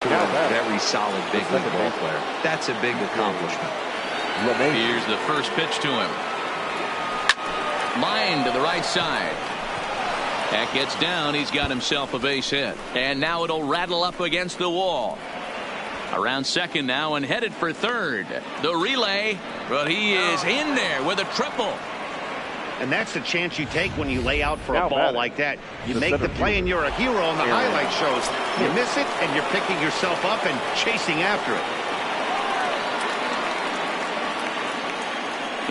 Very solid big league ball player. That's a big accomplishment. Here's the first pitch to him. Line to the right side. That gets down. He's got himself a base hit. And now it'll rattle up against the wall. Around second now and headed for third. The relay, but he is in there with a triple. And that's the chance you take when you lay out for a ball like that. You make the play and you're a hero on the highlight shows. You miss it and you're picking yourself up and chasing after it.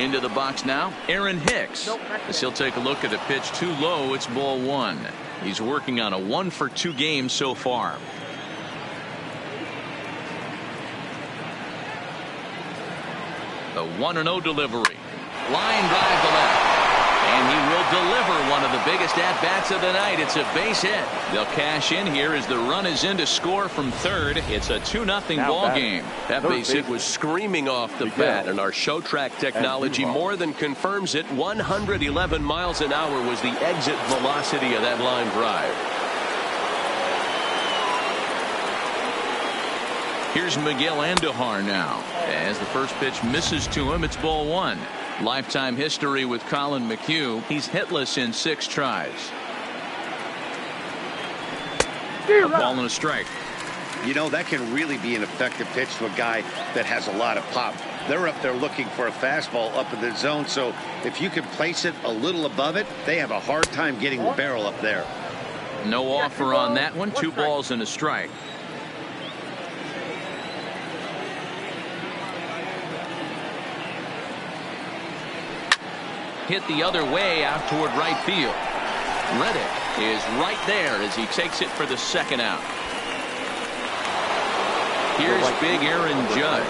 Into the box now, Aaron Hicks. As he'll take a look at a pitch too low, it's ball one. He's working on a 1-for-2 game so far. The 1-0 delivery. Line drive to left. And he will deliver one of the biggest at-bats of the night. It's a base hit. They'll cash in here as the run is in to score from third. It's a 2-0 ball game. That base hit was screaming off the bat, and our show track technology more than confirms it. 111 miles an hour was the exit velocity of that line drive. Here's Miguel Andujar now. As the first pitch misses to him, it's ball one. Lifetime history with Colin McHugh. He's hitless in 6 tries. A ball and a strike. You know, that can really be an effective pitch to a guy that has a lot of pop. They're up there looking for a fastball up in the zone, so if you can place it a little above it, they have a hard time getting the barrel up there. No offer on that one. 2 balls and a strike. Hit the other way out toward right field. Reddick is right there as he takes it for the second out. Here's big Aaron Judge.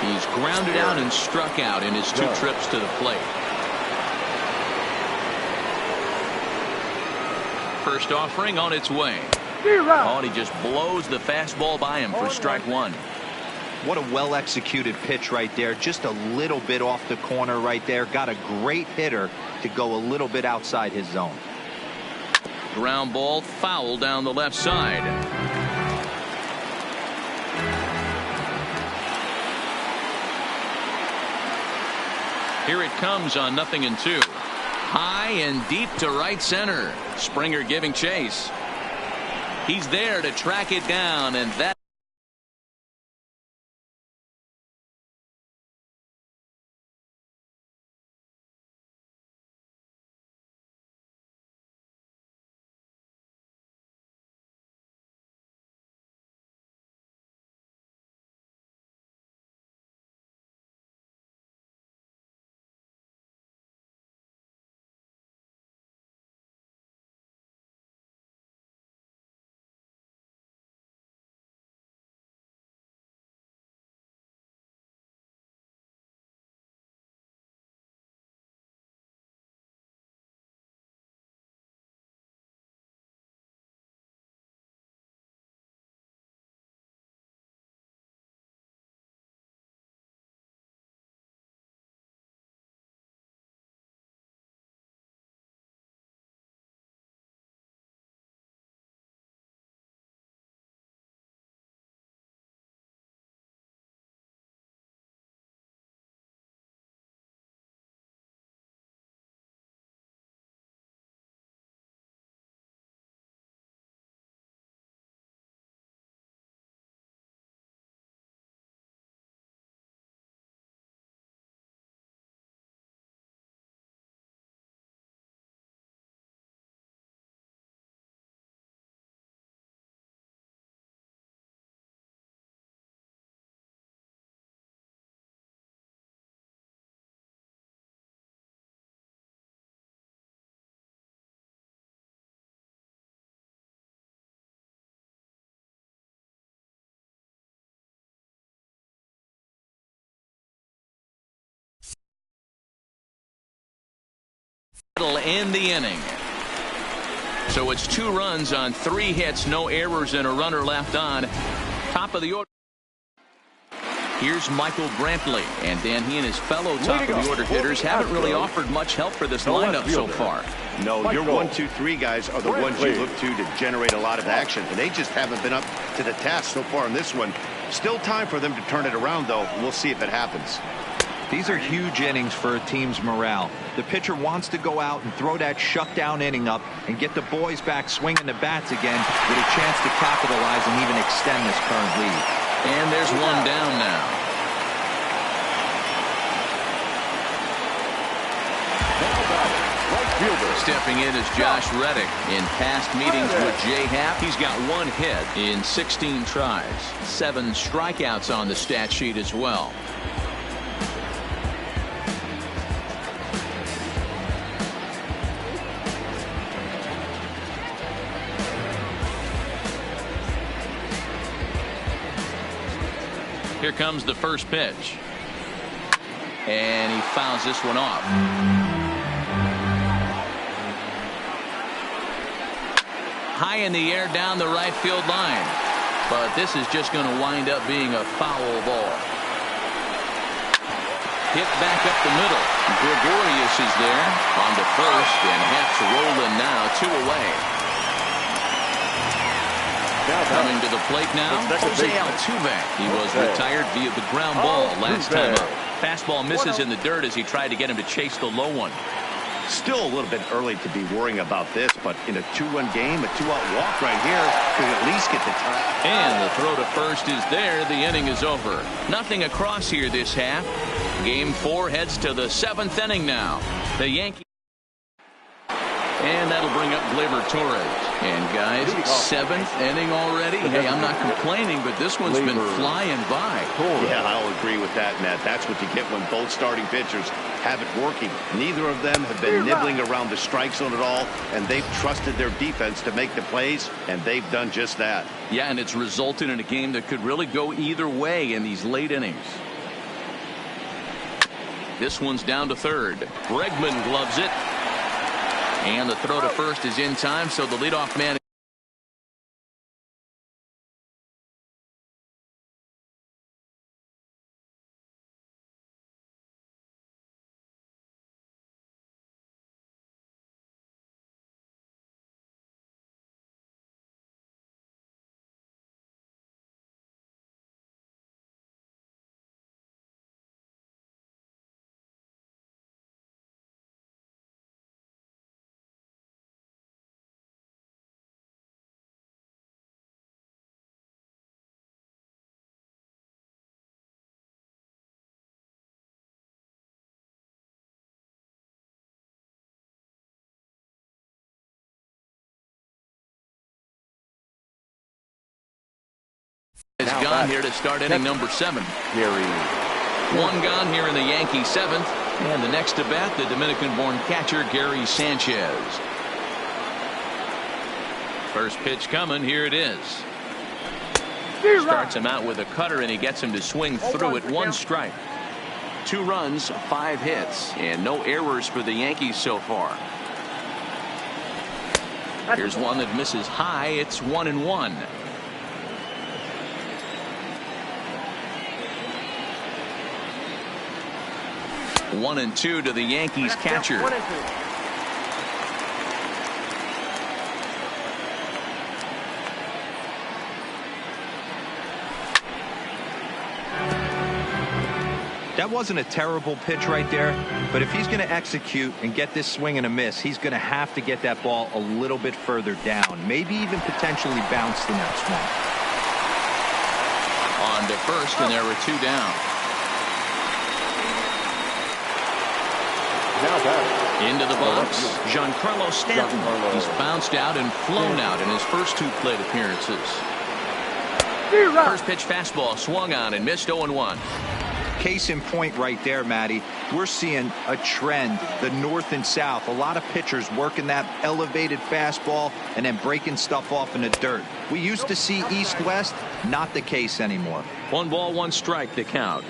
He's grounded out and struck out in his 2 trips to the plate. First offering on its way. Oh, and he just blows the fastball by him for strike one. What a well-executed pitch right there. Just a little bit off the corner right there. Got a great hitter to go a little bit outside his zone. Ground ball foul down the left side. Here it comes on 0-2. High and deep to right center. Springer giving chase. He's there to track it down, and that will end the inning. So it's 2 runs on 3 hits, no errors, and a runner left on. Top of the order. Here's Michael Brantley. And Dan, he and his fellow top-of-the-order hitters haven't really offered much help for this lineup so far. No, your 1, 2, 3 guys are the ones you look to generate a lot of action, and they just haven't been up to the task so far in this one. Still time for them to turn it around, though. We'll see if it happens. These are huge innings for a team's morale. The pitcher wants to go out and throw that shutdown inning up and get the boys back swinging the bats again with a chance to capitalize and even extend this current lead. And there's one down now. Stepping in is Josh Reddick. In past meetings with Jay Happ, he's got 1 hit in 16 tries. 7 strikeouts on the stat sheet as well. Here comes the first pitch. And he fouls this one off. High in the air down the right field line. But this is just going to wind up being a foul ball. Hit back up the middle. Gregorius is there on the first, and Happ's rolling now, 2 away. Coming to the plate now, Jose Altuve. He was retired via the ground ball last time up. Fastball misses in the dirt as he tried to get him to chase the low one. Still a little bit early to be worrying about this, but in a 2-run game, a 2-out walk right here could at least get the time. And the throw to first is there. The inning is over. Nothing across here this half. Game 4 heads to the 7th inning now. The Yankees. And that'll bring up Gleyber Torres. And guys, 7th inning already. Hey, I'm not complaining, but this one's been flying by. Yeah, I'll agree with that, Matt. That's what you get when both starting pitchers have it working. Neither of them have been nibbling around the strike zone at all, and they've trusted their defense to make the plays, and they've done just that. Yeah, and it's resulted in a game that could really go either way in these late innings. This one's down to third. Bregman gloves it. And the throw to first is in time, so the leadoff man. Is gone here to start inning number 7. One gone here in the Yankee 7th. And the next to bat, the Dominican-born catcher, Gary Sanchez. First pitch coming. Here it is. Starts him out with a cutter, and he gets him to swing through it. 1 strike. 2 runs, 5 hits, and no errors for the Yankees so far. Here's one that misses high. It's 1-1. 1-2 to the Yankees catcher. That wasn't a terrible pitch right there, but if he's going to execute and get this swing and a miss, he's going to have to get that ball a little bit further down, maybe even potentially bounce the next one. On to first, and there were 2 down. Into the box, Giancarlo Stanton. He's bounced out and flown out in his first 2 plate appearances. First pitch fastball swung on and missed. 0-1. Case in point right there, Matty. We're seeing a trend, the north and south. A lot of pitchers working that elevated fastball and then breaking stuff off in the dirt. We used to see east-west, not the case anymore. 1 ball, 1 strike, the count.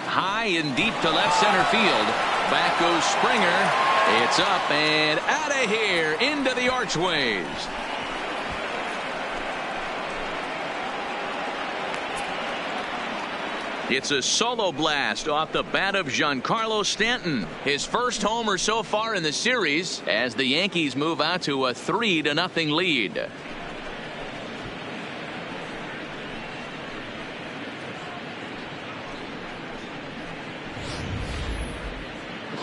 High and deep to left center field. Back goes Springer. It's up and out of here into the archways. It's a solo blast off the bat of Giancarlo Stanton. His first homer so far in the series as the Yankees move out to a 3-0 lead.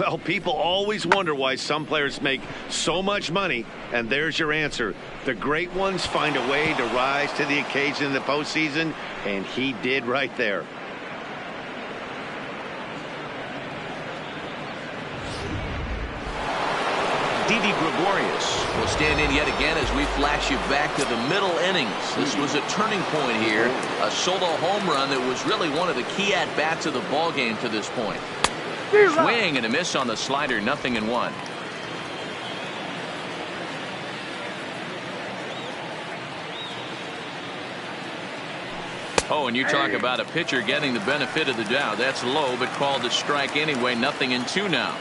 Well, people always wonder why some players make so much money, and there's your answer. The great ones find a way to rise to the occasion in the postseason, and he did right there. Didi Gregorius will stand in yet again as we flash you back to the middle innings. This was a turning point here, a solo home run that was really one of the key at-bats of the ball game to this point. Swing and a miss on the slider, 0-1. Oh, and you talk about a pitcher getting the benefit of the doubt. That's low, but called a strike anyway. 0-2 now.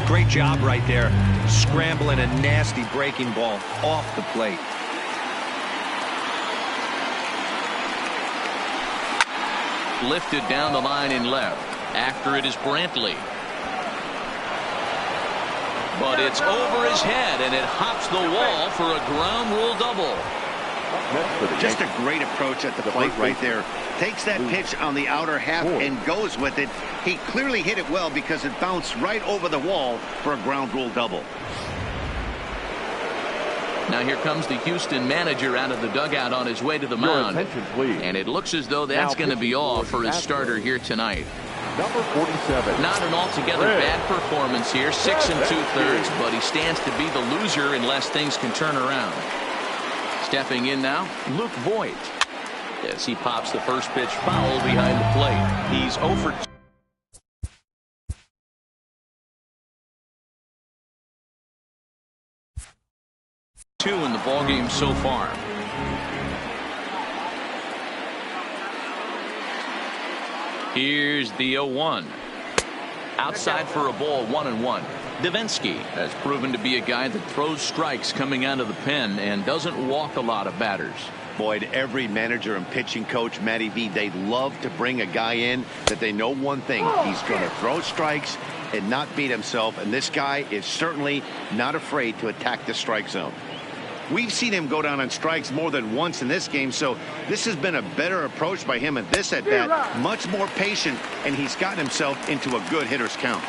Great job right there, scrambling a nasty breaking ball off the plate. Lifted down the line in left. After it is Brantley. But it's over his head, and it hops the wall for a ground rule double. Just a great approach at the plate right there. Takes that pitch on the outer half and goes with it. He clearly hit it well because it bounced right over the wall for a ground rule double. Now here comes the Houston manager out of the dugout on his way to the mound. And it looks as though that's going to be all for his starter here tonight. Number 47. Not an altogether bad performance here. 6 2/3, but he stands to be the loser unless things can turn around. Stepping in now, Luke Voigt. As he pops the first pitch foul behind the plate. He's 0 for 2 in the ballgame so far. Here's the 0-1. Outside for a ball, 1-1. Devenski has proven to be a guy that throws strikes coming out of the pen and doesn't walk a lot of batters. Boyd, every manager and pitching coach, Matty V, they love to bring a guy in that they know one thing. He's going to throw strikes and not beat himself, and this guy is certainly not afraid to attack the strike zone. We've seen him go down on strikes more than once in this game, so this has been a better approach by him at this at-bat. Much more patient, and he's gotten himself into a good hitter's count.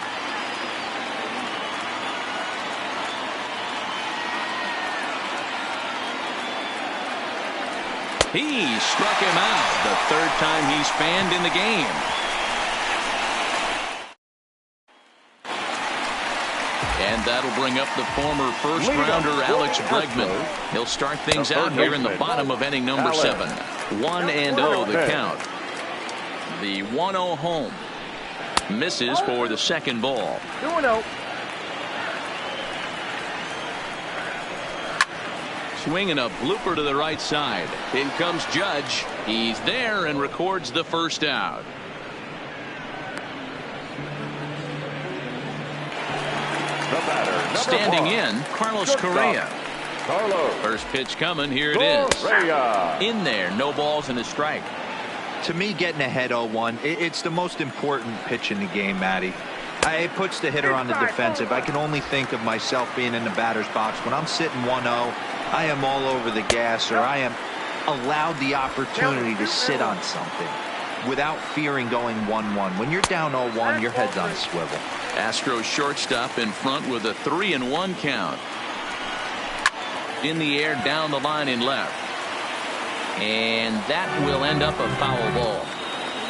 He struck him out the third time he's fanned in the game. And that'll bring up the former first-rounder Alex Bregman. He'll start things out here in the bottom of inning number 7. 1-0 the count. The 1-0 home. Misses for the second ball. 2-0. Swinging a blooper to the right side. In comes Judge. He's there and records the first out. Standing in, Carlos Correa. First pitch coming. Here it is. In there. No balls and a strike. To me, getting ahead 0-1, it's the most important pitch in the game, Matty. It puts the hitter on the defensive. I can only think of myself being in the batter's box. When I'm sitting 1-0, I am all over the gas, or I am allowed the opportunity to sit on something without fearing going 1-1. When you're down 0-1, your head's on a swivel. Astros shortstop in front with a 3-1 count. In the air, down the line in left. And that will end up a foul ball.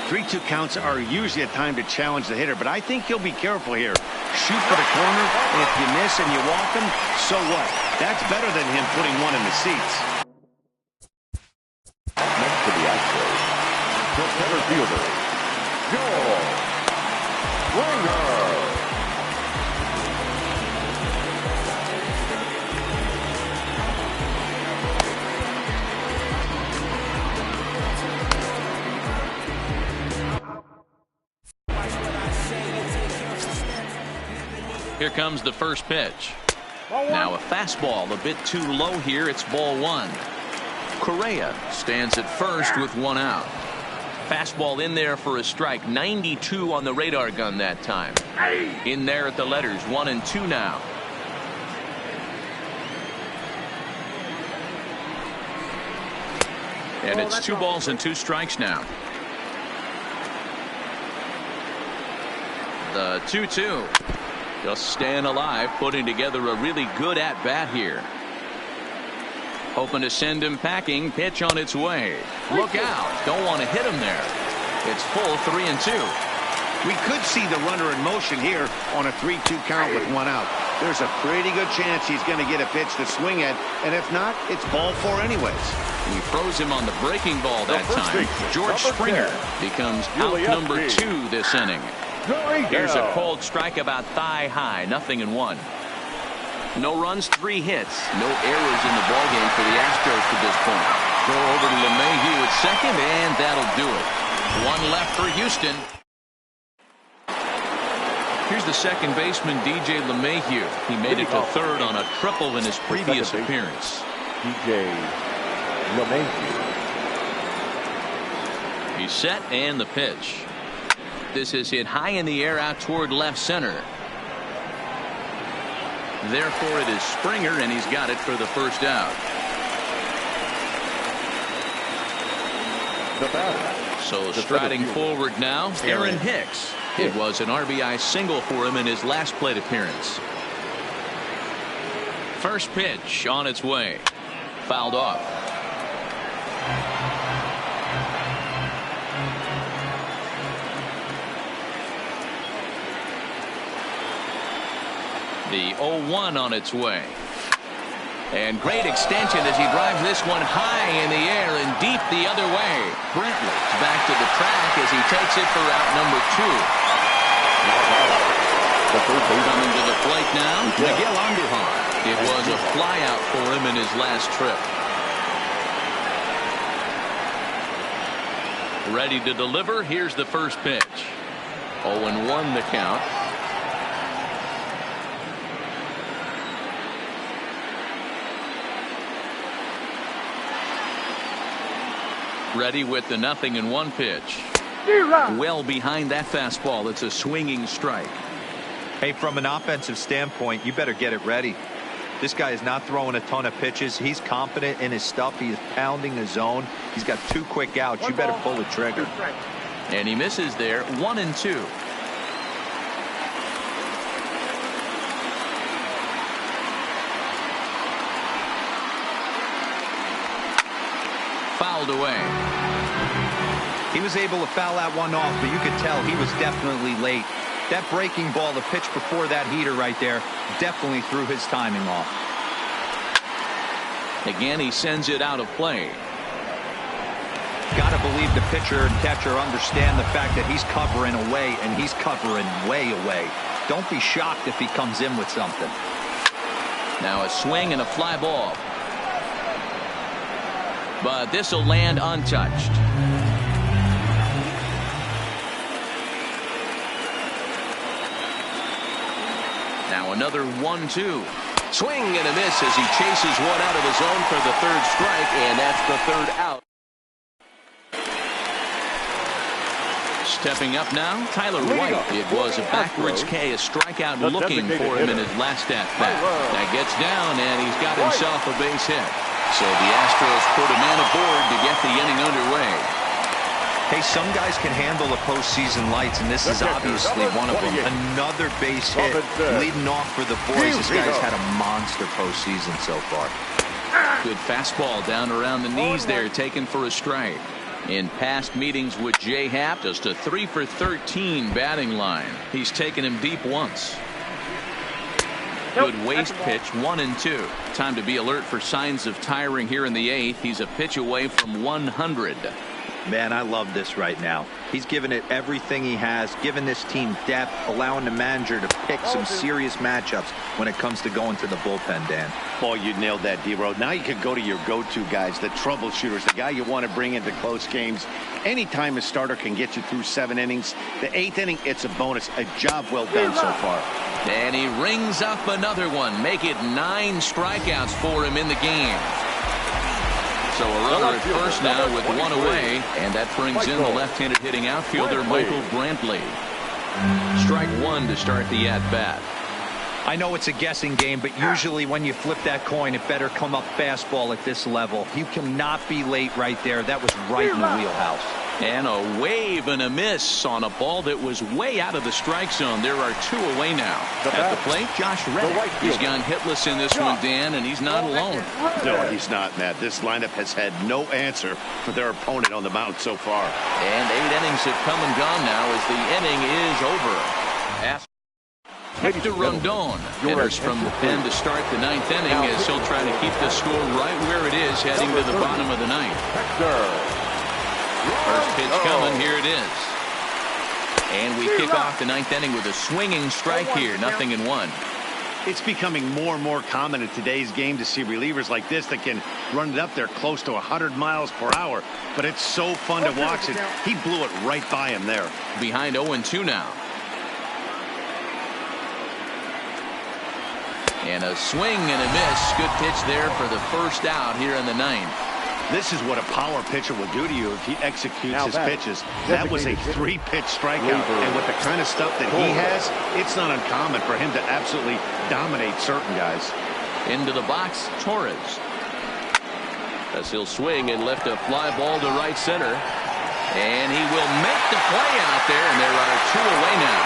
3-2 counts are usually a time to challenge the hitter, but I think he'll be careful here. Shoot for the corner, and if you miss and you walk him, so what? That's better than him putting one in the seats. Next to the Astros, the center fielder, Joel Springer. Here comes the first pitch. Now a fastball a bit too low here. It's ball one. Correa stands at first with one out. Fastball in there for a strike. 92 on the radar gun that time. In there at the letters. 1-2 now. And it's 2 balls and 2 strikes now. The 2-2. Just staying alive, putting together a really good at-bat here. Hoping to send him packing. Pitch on its way. Look out. Don't want to hit him there. It's full 3-2. We could see the runner in motion here on a 3-2 count with 1 out. There's a pretty good chance he's going to get a pitch to swing at, and if not, it's ball 4 anyways. He froze him on the breaking ball that time. George Springer becomes out number 2 this inning. Here's a cold strike about thigh high. 0-1. No runs, 3 hits. No errors in the ballgame for the Astros to this point. Go over to LeMahieu at second, and that'll do it. 1 left for Houston. Here's the second baseman, DJ LeMahieu. He made it to third on a triple in his previous appearance. DJ LeMahieu. He's set, and the pitch. This is hit high in the air out toward left center. Therefore, it is Springer, and he's got it for the first out. The batter. So striding forward now, Aaron Hicks. It was an RBI single for him in his last plate appearance. First pitch on its way. Fouled off. The 0-1 on its way. And great extension as he drives this one high in the air and deep the other way. Brentley's back to the track as he takes it for out number 2. Coming to the plate now, Miguel Andujar. It was a flyout for him in his last trip. Ready to deliver. Here's the first pitch. 0-1 the count. Ready with the 0-1 pitch. Well behind that fastball. It's a swinging strike. Hey, from an offensive standpoint, you better get it ready. This guy is not throwing a ton of pitches. He's confident in his stuff. He is pounding the zone. He's got 2 quick outs. You better pull the trigger. And he misses there. 1-2. Fouled away. He was able to foul that one off, but you could tell he was definitely late. That breaking ball, the pitch before that heater right there, definitely threw his timing off. Again, he sends it out of play. Got to believe the pitcher and catcher understand the fact that he's covering away, and he's covering way away. Don't be shocked if he comes in with something. Now a swing and a fly ball. But this will land untouched. Now another 1-2. Swing and a miss as he chases one out of the zone for the 3rd strike, and that's the 3rd out. Stepping up now, Tyler White. It was a backwards K, a strikeout looking for him in his last at-bat. That gets down, and he's got himself a base hit. So the Astros put a man aboard to get the inning underway. Hey, some guys can handle the postseason lights, and this is obviously one of them. Another base hit leading off for the boys. This guy's had a monster postseason so far. Good fastball down around the knees there, taken for a strike. In past meetings with Jay Happ, just a 3 for 13 batting line. He's taken him deep once. Good waist pitch, 1-2. Time to be alert for signs of tiring here in the 8th. He's a pitch away from 100. Man, I love this right now. He's given it everything he has, given this team depth, allowing the manager to pick some serious matchups when it comes to going to the bullpen, Dan. Boy, you nailed that, D-Road. Now you could go to your go-to guys, the troubleshooters, the guy you want to bring into close games. Anytime a starter can get you through 7 innings, the 8th inning, it's a bonus. A job well done so far. And he rings up another one. Make it 9 strikeouts for him in the game. So a runner at first now with 1 away, and that brings in the left-handed hitting outfielder Michael Brantley. Strike 1 to start the at-bat. I know it's a guessing game, but usually when you flip that coin, it better come up fastball at this level. You cannot be late right there. That was right in the wheelhouse. And a wave and a miss on a ball that was way out of the strike zone. There are 2 away now. At the plate, Josh Reddick. He's gone hitless in this one, Dan, and he's not alone. No, he's not, Matt. This lineup has had no answer for their opponent on the mound so far. And 8 innings have come and gone now as the inning is over. Hector Rondon enters from the pen to start the 9th inning as he'll try to keep the score right where it is heading to the bottom of the 9th. First pitch coming, here it is. And we kick off the 9th inning with a swinging strike here, 0-1. It's becoming more and more common in today's game to see relievers like this that can run it up there close to 100 miles per hour. But it's so fun to watch it. He blew it right by him there. Behind 0-2 now. And a swing and a miss. Good pitch there for the first out here in the 9th. This is what a power pitcher will do to you if he executes his pitches. That was a 3-pitch strikeout. And with the kind of stuff that he has, it's not uncommon for him to absolutely dominate certain guys. Into the box, Torres. As he'll swing and lift a fly ball to right center. And he will make the play out there, and there are 2 away now.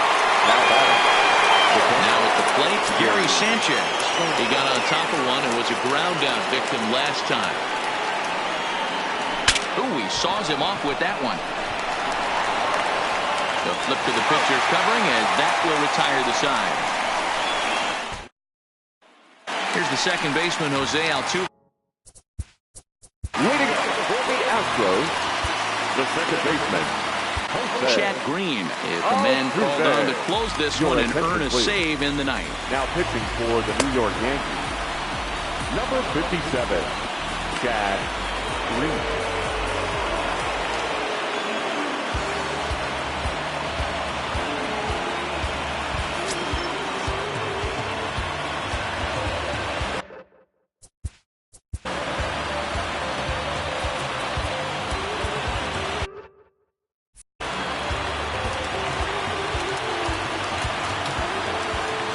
Now at the plate, Gary Sanchez. He got on top of one and was a ground out victim last time. Ooh, he saws him off with that one. The flip to the pitcher covering, and that will retire the side. Here's the second baseman, Jose Altuve. Waiting for the Astros, the second baseman, Chad Green is the man called on to close this one and earn a save in the 9th. Now pitching for the New York Yankees, number 57, Chad Green.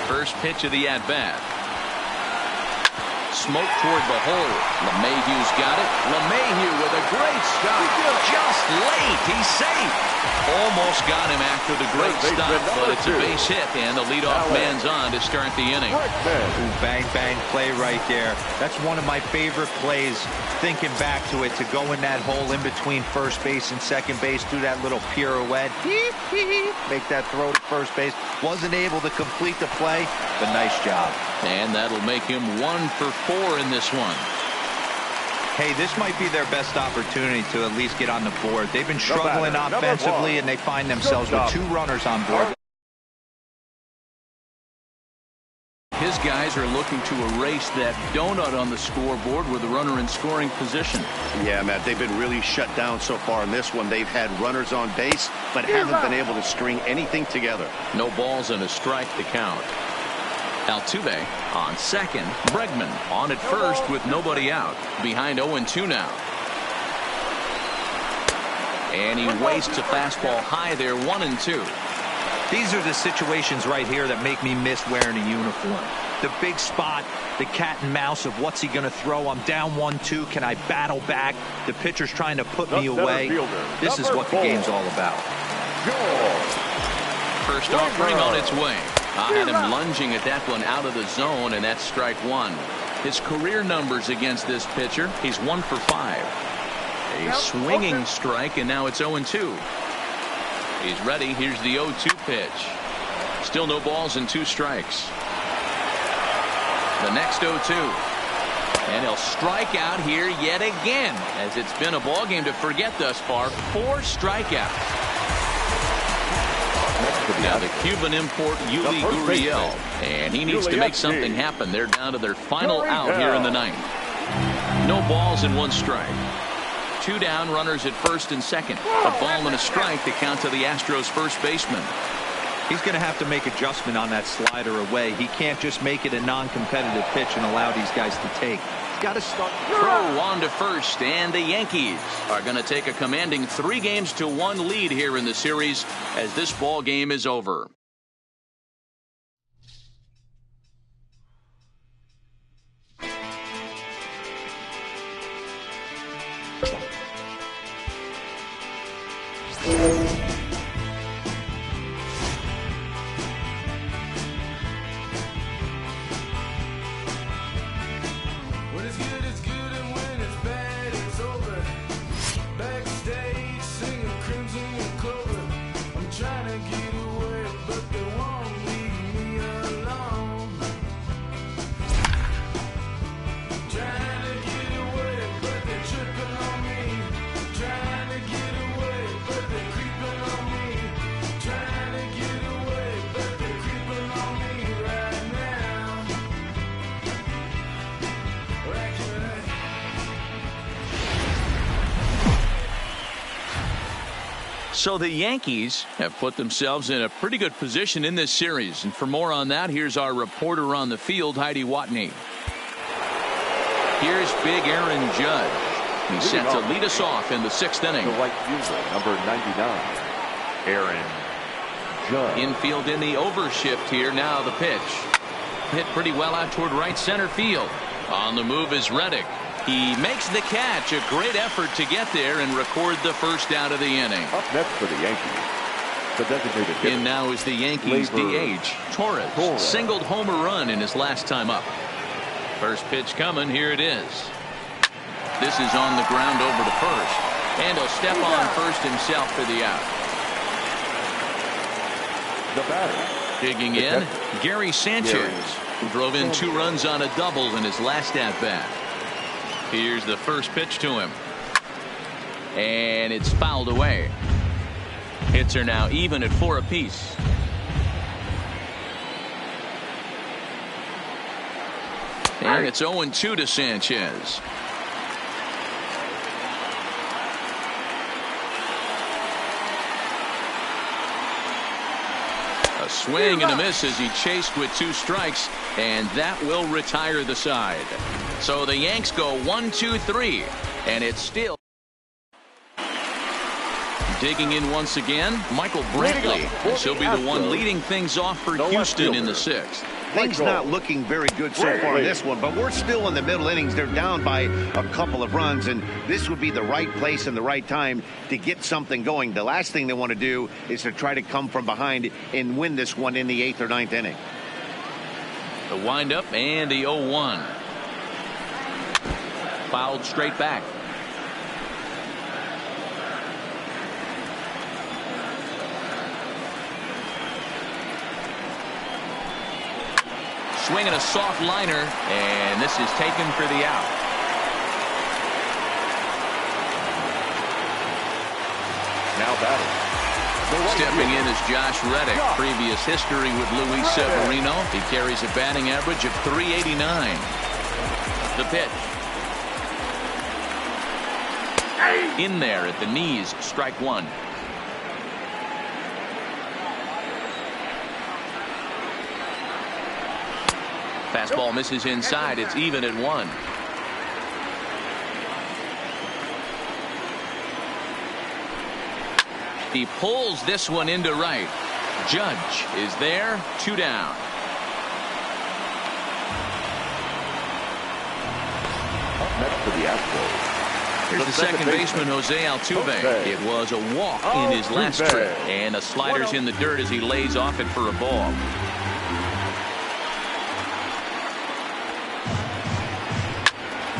First pitch of the at-bat. Smoke toward the hole. LeMahieu's got it. LeMahieu with a great shot. Just late. He's safe. Almost got him after the great stop, but it's a base hit, and the leadoff man's on to start the inning. Ooh, bang, bang play right there. That's one of my favorite plays, thinking back to it, to go in that hole in between first base and second base, do that little pirouette, make that throw to first base. Wasn't able to complete the play, but nice job. And that'll make him 1 for 4 in this one. Hey, this might be their best opportunity to at least get on the board. They've been struggling offensively, and they find themselves with 2 runners on board. His guys are looking to erase that donut on the scoreboard with a runner in scoring position. Yeah, Matt, they've been really shut down so far in this one. They've had runners on base, but haven't been able to string anything together. No balls and a strike to count. Altuve on second. Bregman on at first with nobody out. Behind 0-2 now. And he wastes a fastball high there, 1-2. These are the situations right here that make me miss wearing a uniform. The big spot, the cat and mouse of what's he going to throw. I'm down 1-2. Can I battle back? The pitcher's trying to put me away. This is what the game's all about. First offering on its way. I had him lunging at that one out of the zone, and that's strike 1. His career numbers against this pitcher, he's 1 for 5. A swinging strike, and now it's 0-2. He's ready. Here's the 0-2 pitch. Still no balls and 2 strikes. The next 0-2. And he'll strike out here yet again, as it's been a ball game to forget thus far. 4 strikeouts. Now the Cuban import Yuli Gurriel, and he needs to make something happen. They're down to their final out here in the ninth. No balls and 1 strike. 2 down, runners at first and second. A ball and a strike to count to the Astros first baseman. He's going to have to make adjustment on that slider away. He can't just make it a non-competitive pitch and allow these guys to take. He's got to start. Throw on to first, and the Yankees are going to take a commanding 3-1 lead here in the series as this ball game is over. So the Yankees have put themselves in a pretty good position in this series. And for more on that, here's our reporter on the field, Heidi Watney. Here's big Aaron Judge. He's set to lead us off in the 6th inning. The right fielder, number 99, Aaron Judge. Infield in the overshift here. Now the pitch. Hit pretty well out toward right center field. On the move is Reddick. He makes the catch. A great effort to get there and record the first out of the inning. Up next for the Yankees, the designated hitter. In now is the Yankees DH. Torres singled home a run in his last time up. First pitch coming. Here it is. This is on the ground over to first. And he'll step on first himself for the out. The batter. Digging in, Gary Sanchez, who drove in 2 runs on a double in his last at-bat. Here's the first pitch to him. And it's fouled away. Hits are now even at 4 apiece. And it's 0-2 to Sanchez. A swing and a miss as he chased with 2 strikes, and that will retire the side. So the Yanks go 1-2-3, and it's still digging in once again. Michael Brantley, as he'll be the one leading things off for Houston in the 6th. Things not looking very good so far in this one, but we're still in the middle innings. They're down by a couple of runs, and this would be the right place and the right time to get something going. The last thing they want to do is to try to come from behind and win this one in the 8th or 9th inning. The windup and the 0-1. Fouled straight back. Swinging a soft liner, and this is taken for the out. Now batting. Stepping in is Josh Reddick. Previous history with Luis Severino. He carries a batting average of .389. The pitch. In there at the knees, strike 1. Fastball misses inside. It's even at 1. He pulls this one into right. Judge is there. 2 down. Up next for the Astros. Here's the second baseman, Jose Altuve. It was a walk in his last trip, and a slider's in the dirt as he lays off it for a ball.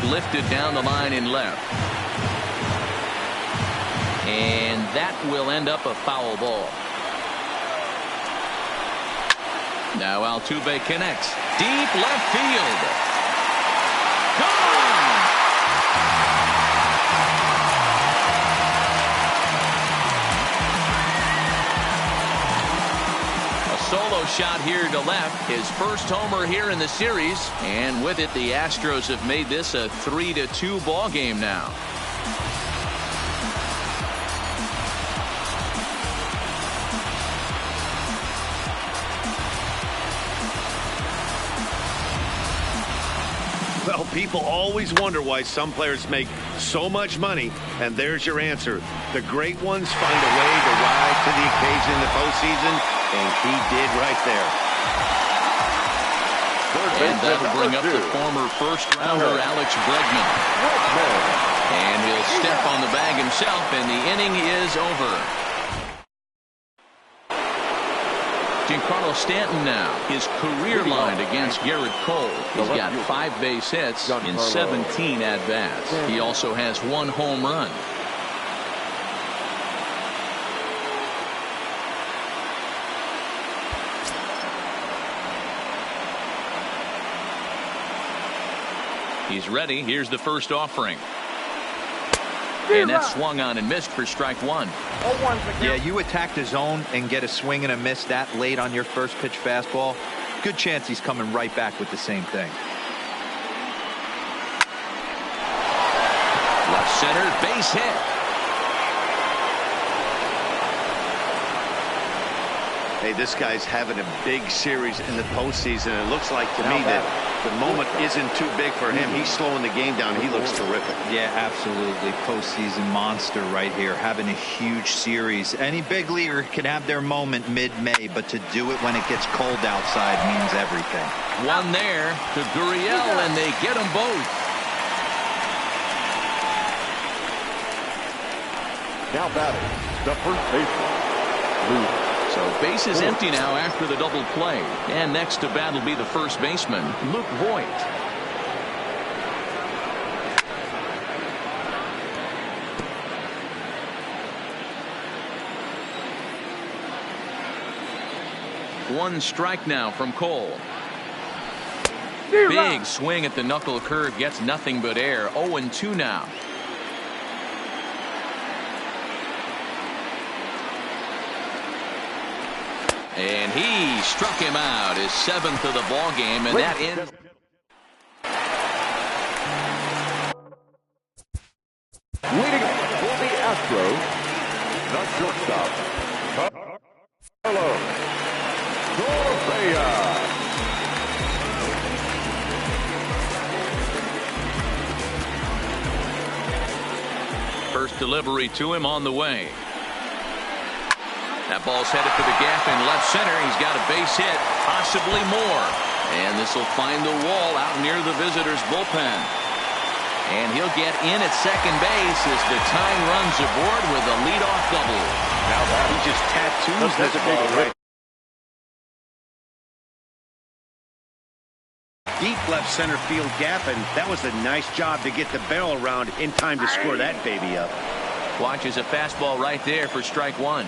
Lifted down the line in left. And that will end up a foul ball. Now Altuve connects. Deep left field. Gone! solo shot here to left. His first homer here in the series. And with it, the Astros have made this a 3-2 ball game now. Well, people always wonder why some players make so much money, and there's your answer. The great ones find a way to rise to the occasion in the postseason, and he did right there. And that'll bring up the former first-rounder Alex Bregman. And he'll step on the bag himself, and the inning is over. Giancarlo Stanton now, his career line against Garrett Cole. He's got 5 base hits in 17 at-bats. He also has 1 home run. He's ready. Here's the first offering. And that's swung on and missed for strike 1. Yeah, you attack the zone and get a swing and a miss that late on your first pitch fastball. Good chance he's coming right back with the same thing. Left center, base hit. Hey, this guy's having a big series in the postseason. It looks like to me that the moment isn't too big for him. He's slowing the game down. He looks terrific. Yeah, absolutely. Postseason monster right here, having a huge series. Any big leaguer can have their moment mid-May, but to do it when it gets cold outside means everything. One there to Gurriel, and they get them both. Now batting, the first baseman, Luke. So base is empty now after the double play. And next to bat will be the first baseman, Luke Voigt. One strike now from Cole. Big swing at the knuckle curve, gets nothing but air. 0-2 now. And he struck him out, his 7th of the ball game, and that ends. Leading for the Astros, the shortstop, Carlos Correa. First delivery to him on the way. That ball's headed for the gap in left center. He's got a base hit, possibly more. And this will find the wall out near the visitors' bullpen. And he'll get in at second base as the time runs aboard with a leadoff double. Now that he just tattoos this ball right. Deep left center field gap, and that was a nice job to get the barrel around in time to score that baby up. Watches a fastball right there for strike 1.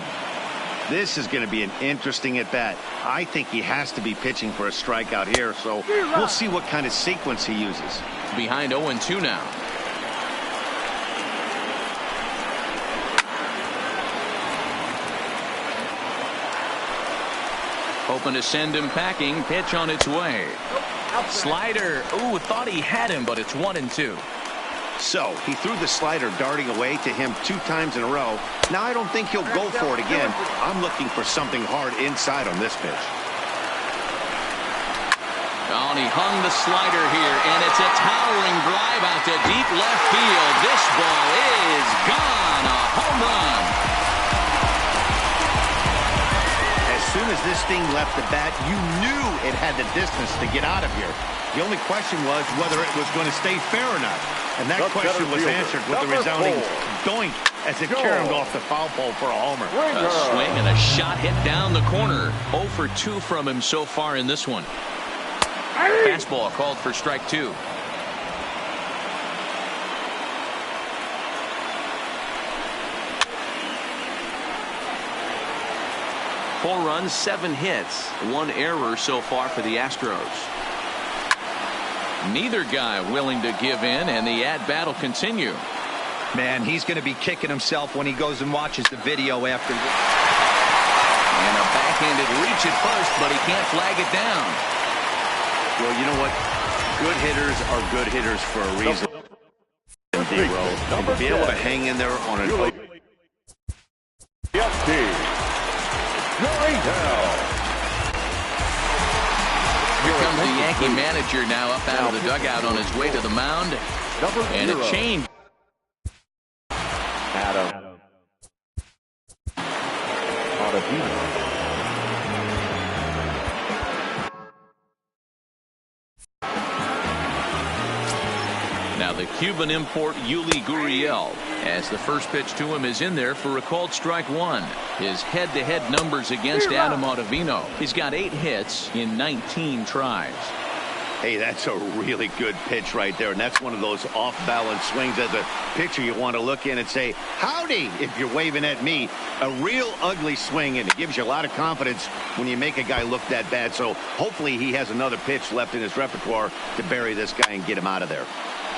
This is going to be an interesting at-bat. I think he has to be pitching for a strikeout here, so we'll see what kind of sequence he uses. Behind 0-2 now. Hoping to send him packing. Pitch on its way. Slider. Ooh, thought he had him, but it's 1-2. So he threw the slider darting away to him 2 times in a row. Now I don't think he'll go for it again. I'm looking for something hard inside on this pitch. Oh, and he hung the slider here, and it's a towering drive out to deep left field. This ball is gone. A home run. As soon as this thing left the bat, you knew it had the distance to get out of here. The only question was whether it was going to stay fair or not. And that question was answered with the resounding doink as it caromed off the foul pole for a homer. A swing and a shot hit down the corner. 0 for 2 from him so far in this one. Fastball called for strike 2. Four runs, 7 hits, 1 error so far for the Astros. Neither guy willing to give in, and the at-bat will continue. Man, he's going to be kicking himself when he goes and watches the video after. And a backhanded reach at first, but he can't flag it down. Well, you know what? Good hitters are good hitters for a reason. To be able to hang in there on an Here comes the Yankee manager now up out of the dugout on his way to the mound. And a change. Adam. Now the Cuban import Yuli Gurriel, as the first pitch to him is in there for a called strike one. His head-to-head numbers against Adam Ottavino. He's got 8 hits in 19 tries. Hey, that's a really good pitch right there, and that's one of those off-balance swings. As a pitcher, you want to look in and say, howdy, if you're waving at me. A real ugly swing, and it gives you a lot of confidence when you make a guy look that bad. So hopefully he has another pitch left in his repertoire to bury this guy and get him out of there.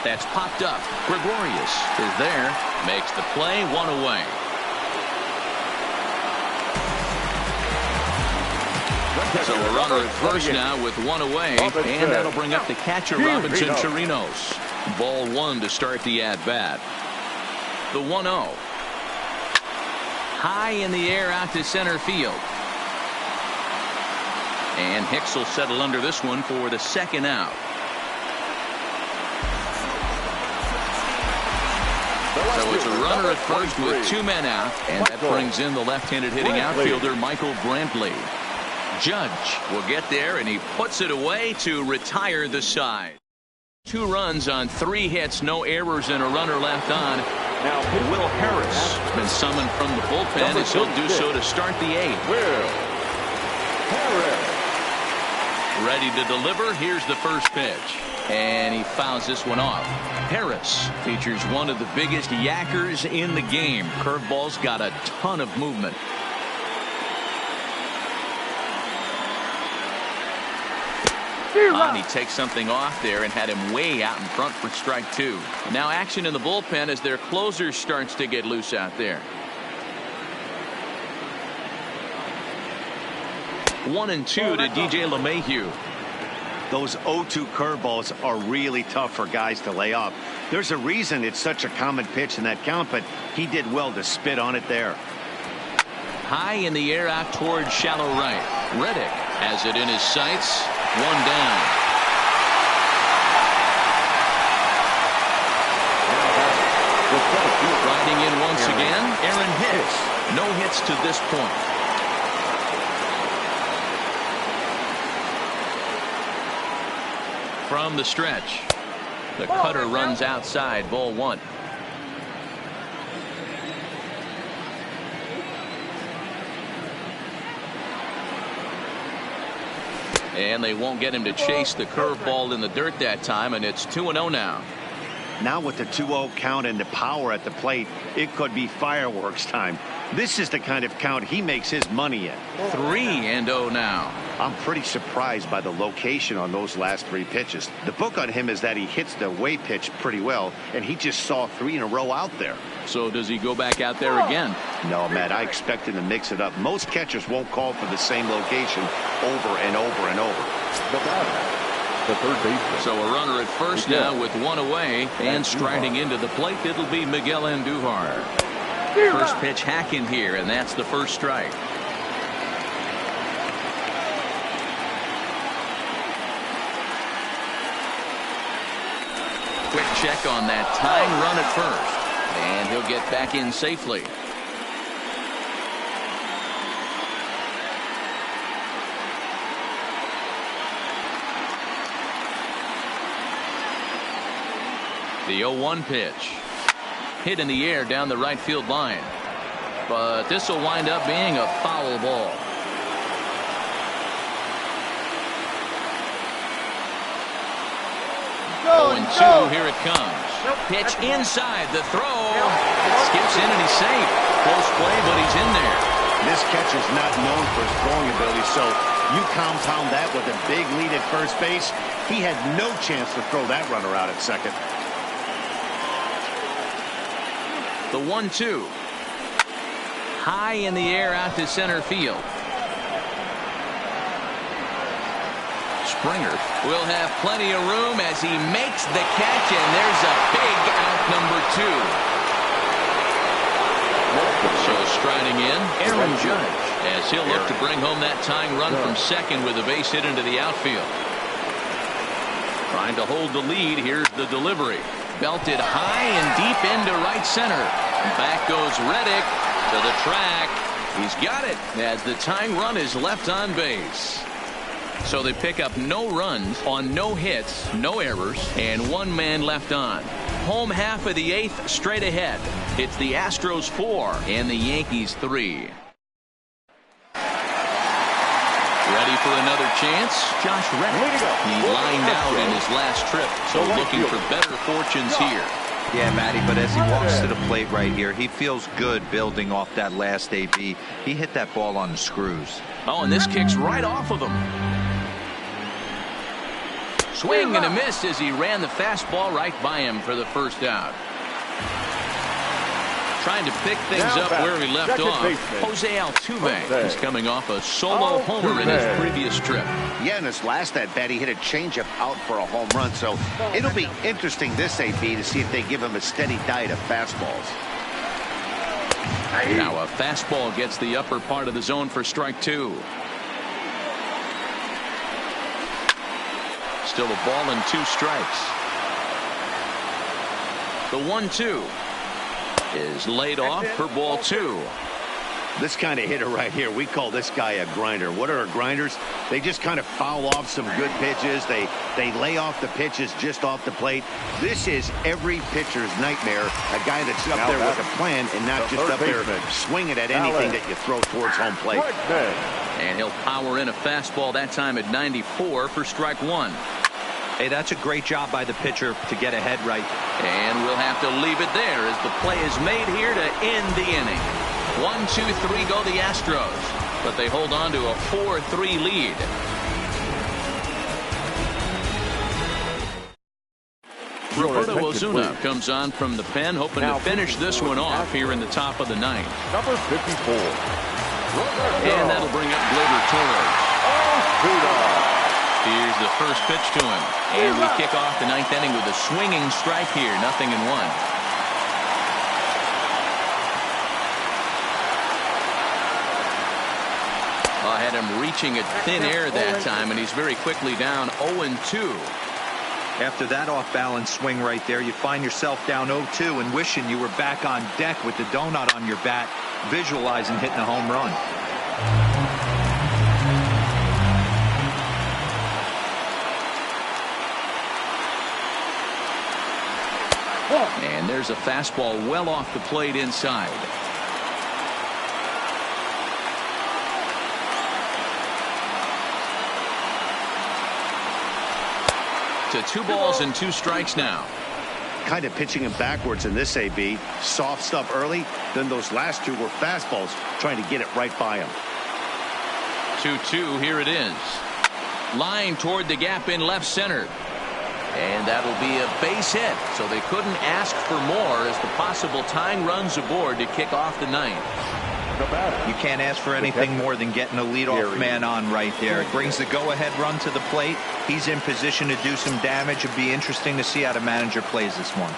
That's popped up. Gregorius is there, makes the play, 1 away. So a runner at first now with 1 away, and that'll bring up the catcher Robinson Chirinos. Ball 1 to start the at-bat. The 1-0. High in the air out to center field. And Hicks will settle under this one for the second out. So it's a runner at first with 2 men out, and that brings in the left-handed hitting outfielder Michael Brantley. Judge will get there, and he puts it away to retire the side. 2 runs on 3 hits, no errors, and a runner left on. Now Will Harris has been summoned from the bullpen as he'll do so to start the 8th. Will Harris. Ready to deliver. Here's the first pitch. And he fouls this one off. Harris features one of the biggest yackers in the game. Curveball's got a ton of movement. And he takes something off there and had him way out in front for strike 2. Now action in the bullpen as their closer starts to get loose out there. 1-2 to DJ LeMahieu. Those 0-2 curveballs are really tough for guys to lay off. There's a reason it's such a common pitch in that count, but he did well to spit on it there. High in the air out towards shallow right. Reddick has it in his sights. 1 down. Riding in once again, Aaron Hicks. No hits to this point. From the stretch, the cutter runs outside, ball 1. And they won't get him to chase the curveball in the dirt that time, and it's 2-0 now. Now with the 2-0 count and the power at the plate, it could be fireworks time. This is the kind of count he makes his money in. 3-0 now. I'm pretty surprised by the location on those last 3 pitches. The book on him is that he hits the away pitch pretty well, and he just saw 3 in a row out there. So does he go back out there again? No, Matt, I expect him to mix it up. Most catchers won't call for the same location over and over and over. The third baseman. So a runner at first now with 1 away, and striding into the plate, it'll be Miguel Andujar. First pitch hack in here, and that's the first strike. Quick check on that tying run at first, and he'll get back in safely. The 0-1 pitch. Hit in the air down the right field line. But this will wind up being a foul ball. Go, 0-2, here it comes. Pitch inside, the throw. It skips in and he's safe. Close play, but he's in there. This catcher's not known for his throwing ability, so you compound that with a big lead at first base. He had no chance to throw that runner out at second. The 1-2. High in the air out to center field. Springer will have plenty of room as he makes the catch, and there's a big out number 2. So striding in, Aaron Judge, as he'll look to bring home that tying run from second with a base hit into the outfield. Trying to hold the lead. Here's the delivery. Belted high and deep into right center. Back goes Reddick to the track. He's got it as the tying run is left on base. So they pick up no runs on no hits, no errors, and 1 man left on. Home half of the 8th straight ahead. It's the Astros 4 and the Yankees 3. Ready for another chance? Josh Reddick. He lined out in his last trip, so looking for better fortunes here. Yeah, Matty, but as he walks to the plate right here, he feels good building off that last AB. He hit that ball on the screws. Oh, and this kicks right off of him. Swing and a miss as he ran the fastball right by him for the first out. Trying to pick things up where he left off. Jose Altuve is coming off a solo homer in his previous trip. Yeah, in his last at bat, he hit a changeup out for a home run. So it'll be interesting this AB to see if they give him a steady diet of fastballs. Now a fastball gets the upper part of the zone for strike 2. Still a ball and 2 strikes. The 1-2 is laid off for ball 2. This kind of hitter right here, we call this guy a grinder. What are grinders? They just kind of foul off some good pitches. They lay off the pitches just off the plate. This is every pitcher's nightmare. A guy that's up there with a plan and not just up there swinging at anything that you throw towards home plate. And he'll power in a fastball that time at 94 for strike 1. Hey, that's a great job by the pitcher to get ahead right. And we'll have to leave it there as the play is made here to end the inning. 1-2-3 go the Astros, but they hold on to a 4-3 lead. Roberto Osuna comes on from the pen, hoping to finish this one off here in the top of the 9th. Number 54. And that'll bring up Gleyber Torres. Here's the first pitch to him. And we kick off the 9th inning with a swinging strike here. 0-1. I had him reaching at thin air that time, and he's very quickly down 0-2. After that off-balance swing right there, you find yourself down 0-2 and wishing you were back on deck with the donut on your bat, visualizing hitting a home run. And there's a fastball well off the plate inside. To 2 balls and 2 strikes now. Kind of pitching him backwards in this AB. Soft stuff early, then those last 2 were fastballs, trying to get it right by him. 2-2, here it is. Line toward the gap in left center. And that'll be a base hit, so they couldn't ask for more as the possible tying runs aboard to kick off the 9th. You can't ask for anything more than getting a leadoff man on right there. It brings the go-ahead run to the plate. He's in position to do some damage. It'd be interesting to see how the manager plays this one.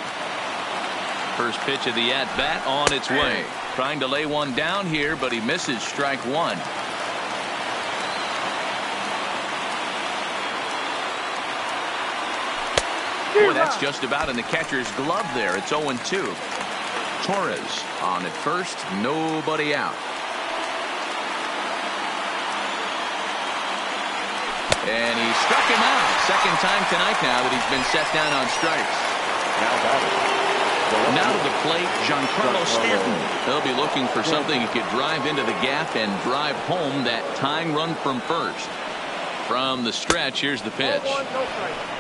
First pitch of the at-bat on its way. Trying to lay one down here, but he misses strike 1. Boy, that's just about in the catcher's glove there. It's 0-2. Torres on at first, nobody out. And he struck him out. Second time tonight now that he's been set down on strikes. Now to the plate, Giancarlo Stanton. He'll be looking for something he could drive into the gap and drive home that tying run from first. From the stretch, here's the pitch.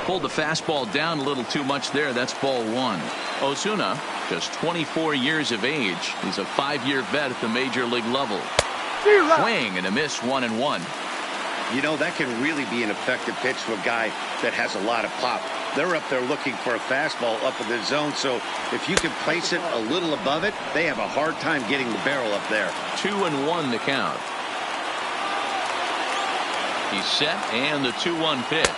Pulled the fastball down a little too much there. That's ball 1. Osuna, just 24 years of age. He's a 5-year vet at the major league level. Swing and a miss, 1-1. You know, that can really be an effective pitch to a guy that has a lot of pop. They're up there looking for a fastball up in the zone, so if you can place it a little above it, they have a hard time getting the barrel up there. 2-1 the count. He's set, and the 2-1 pitch.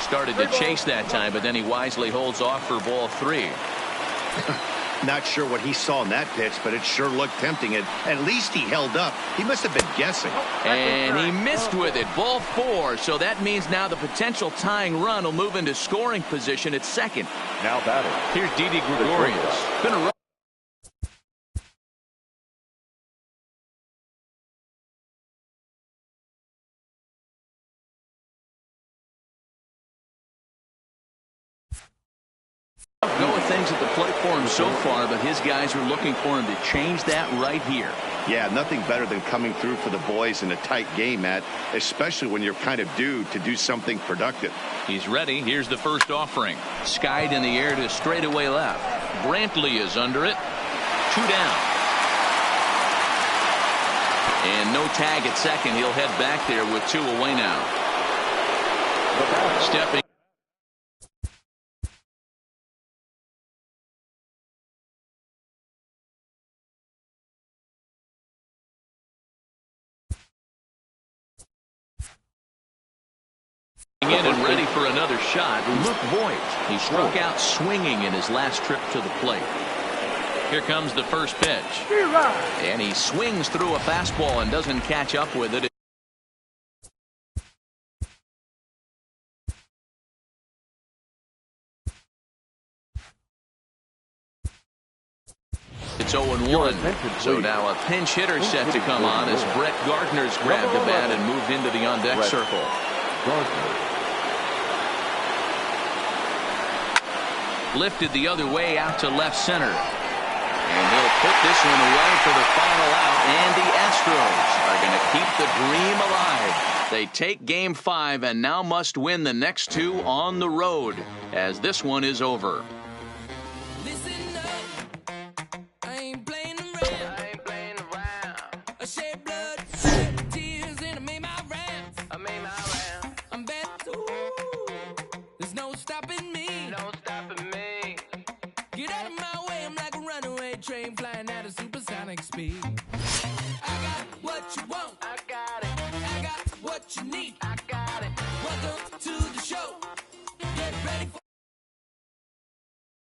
Started to chase that time, but then he wisely holds off for ball 3. Not sure what he saw in that pitch, but it sure looked tempting. At least he held up. He must have been guessing. And he missed with it. Ball 4. So that means now the potential tying run will move into scoring position at second. Now batting. Here's Didi Gregorius. Been a go with things at the plate for him so far, but his guys are looking for him to change that right here. Yeah, nothing better than coming through for the boys in a tight game, Matt, especially when you're kind of due to do something productive. He's ready. Here's the first offering. Skied in the air to straightaway left. Brantley is under it. 2 down. And no tag at second. He'll head back there with 2 away now. Stepping. In and ready for another shot, Luke Voigt. He struck out swinging in his last trip to the plate. Here comes the first pitch. And he swings through a fastball and doesn't catch up with it. It's 0-1. So now a pinch hitter set to come on as Brett Gardner's grabbed the bat and moved into the on-deck circle. Lifted the other way out to left center. And he'll put this one away for the final out. And the Astros are going to keep the dream alive. They take game 5 and now must win the next 2 on the road, as this one is over. Listen up. I ain't playing around. I shed blood, sweat, tears, and I made my rounds. I'm back to. There's no stopping me. Get out of my way, I'm like a runaway train flying at a supersonic speed.